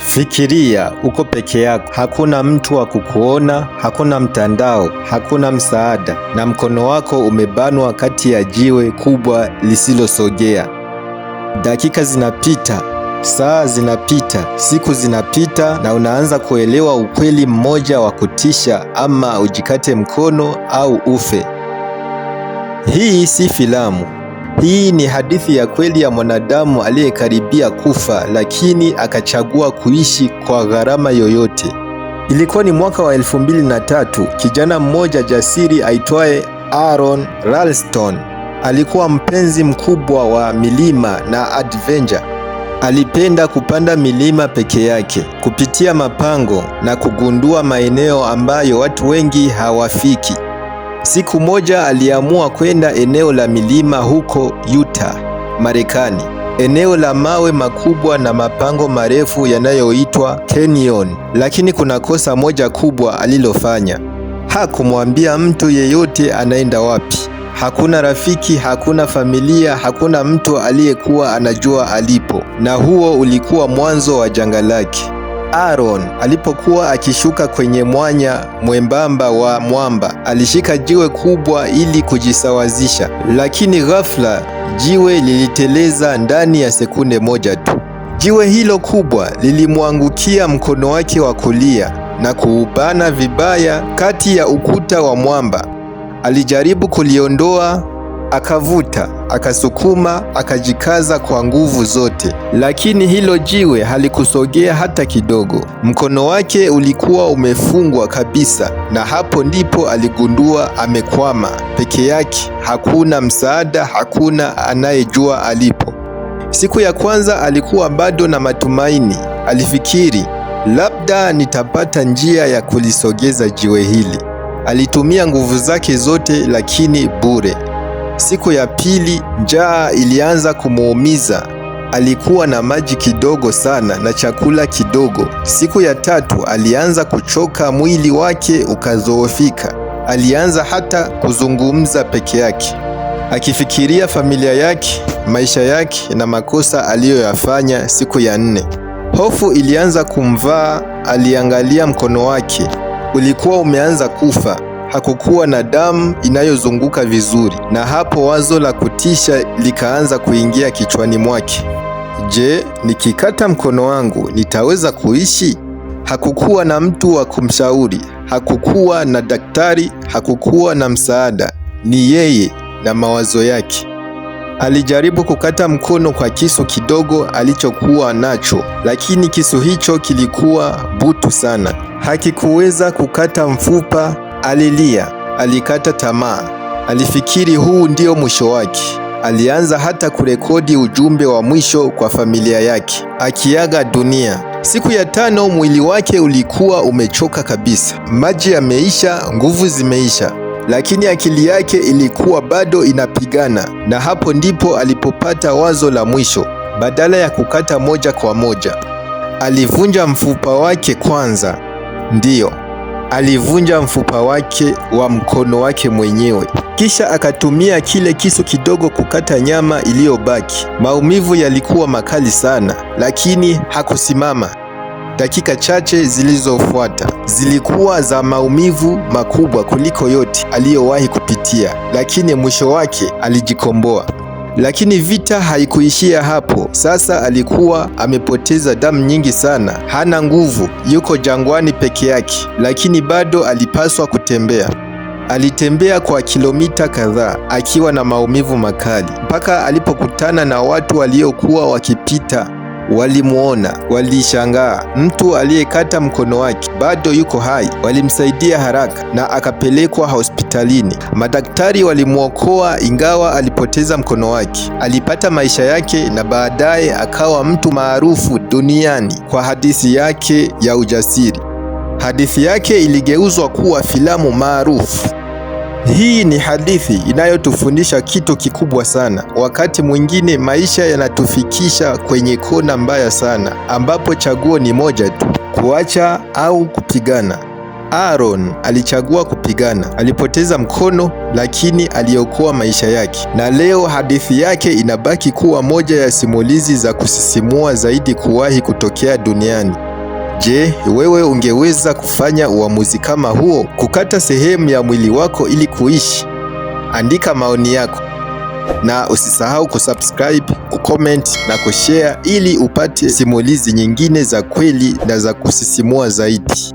Fikiria uko peke yako, hakuna mtu wa kukuona, hakuna mtandao, hakuna msaada, na mkono wako umebanwa kati ya jiwe kubwa lisilosogea. Dakika zinapita, saa zinapita, siku zinapita, na unaanza kuelewa ukweli mmoja wa kutisha: ama ujikate mkono au ufe. Hii si filamu. Hii ni hadithi ya kweli ya mwanadamu aliyekaribia kufa, lakini akachagua kuishi kwa gharama yoyote. Ilikuwa ni mwaka wa 2003. Kijana mmoja jasiri aitwaye Aaron Ralston alikuwa mpenzi mkubwa wa milima na adventure. Alipenda kupanda milima peke yake, kupitia mapango na kugundua maeneo ambayo watu wengi hawafiki. Siku moja aliamua kwenda eneo la milima huko Utah, Marekani. Eneo la mawe makubwa na mapango marefu yanayoitwa Canyon. Lakini kuna kosa moja kubwa alilofanya. Hakumwambia mtu yeyote anaenda wapi. Hakuna rafiki, hakuna familia, hakuna mtu aliyekuwa anajua alipo. Na huo ulikuwa mwanzo wa janga lake. Aaron alipokuwa akishuka kwenye mwanya mwembamba wa mwamba, alishika jiwe kubwa ili kujisawazisha, lakini ghafla jiwe liliteleza ndani ya sekunde moja tu. Jiwe hilo kubwa lilimwangukia mkono wake wa kulia na kuubana vibaya kati ya ukuta wa mwamba. Alijaribu kuliondoa, akavuta, akasukuma, akajikaza kwa nguvu zote, lakini hilo jiwe halikusogea hata kidogo. Mkono wake ulikuwa umefungwa kabisa, na hapo ndipo aligundua amekwama peke yake. Hakuna msaada, hakuna anayejua alipo. Siku ya kwanza alikuwa bado na matumaini. Alifikiri, labda nitapata njia ya kulisogeza jiwe hili. Alitumia nguvu zake zote, lakini bure. Siku ya pili, njaa ilianza kumuumiza. Alikuwa na maji kidogo sana na chakula kidogo. Siku ya tatu, alianza kuchoka, mwili wake ukazoofika. Alianza hata kuzungumza peke yake, akifikiria familia yake, maisha yake na makosa aliyoyafanya. Siku ya nne, hofu ilianza kumvaa. Aliangalia mkono wake, ulikuwa umeanza kufa. Hakukuwa na damu inayozunguka vizuri, na hapo wazo la kutisha likaanza kuingia kichwani mwake. Je, nikikata mkono wangu nitaweza kuishi? Hakukuwa na mtu wa kumshauri, hakukuwa na daktari, hakukuwa na msaada. Ni yeye na mawazo yake. Alijaribu kukata mkono kwa kisu kidogo alichokuwa nacho, lakini kisu hicho kilikuwa butu sana. Hakikuweza kukata mfupa. Alilia, alikata tamaa. Alifikiri huu ndio mwisho wake. Alianza hata kurekodi ujumbe wa mwisho kwa familia yake, akiaga dunia. Siku ya tano, mwili wake ulikuwa umechoka kabisa. Maji yameisha, nguvu zimeisha, lakini akili yake ilikuwa bado inapigana. Na hapo ndipo alipopata wazo la mwisho. Badala ya kukata moja kwa moja, alivunja mfupa wake kwanza. Ndiyo, alivunja mfupa wake wa mkono wake mwenyewe. Kisha akatumia kile kisu kidogo kukata nyama iliyobaki. Maumivu yalikuwa makali sana, lakini hakusimama. Dakika chache zilizofuata zilikuwa za maumivu makubwa kuliko yote aliyowahi kupitia, lakini mwisho wake alijikomboa. Lakini vita haikuishia hapo. Sasa alikuwa amepoteza damu nyingi sana, hana nguvu, yuko jangwani peke yake, lakini bado alipaswa kutembea. Alitembea kwa kilomita kadhaa akiwa na maumivu makali, mpaka alipokutana na watu waliokuwa wakipita. Walimuona, walishangaa. Mtu aliyekata mkono wake bado yuko hai. Walimsaidia haraka na akapelekwa hospitalini. Madaktari walimwokoa, ingawa alipoteza mkono wake. Alipata maisha yake na baadaye akawa mtu maarufu duniani kwa hadithi yake ya ujasiri. Hadithi yake iligeuzwa kuwa filamu maarufu. Hii ni hadithi inayotufundisha kitu kikubwa sana. Wakati mwingine maisha yanatufikisha kwenye kona mbaya sana, ambapo chaguo ni moja tu: kuacha au kupigana. Aaron alichagua kupigana. Alipoteza mkono, lakini aliokoa maisha yake. Na leo hadithi yake inabaki kuwa moja ya simulizi za kusisimua zaidi kuwahi kutokea duniani. Je, wewe ungeweza kufanya uamuzi kama huo? Kukata sehemu ya mwili wako ili kuishi? Andika maoni yako na usisahau kusubscribe, kucomment na kushare ili upate simulizi nyingine za kweli na za kusisimua zaidi.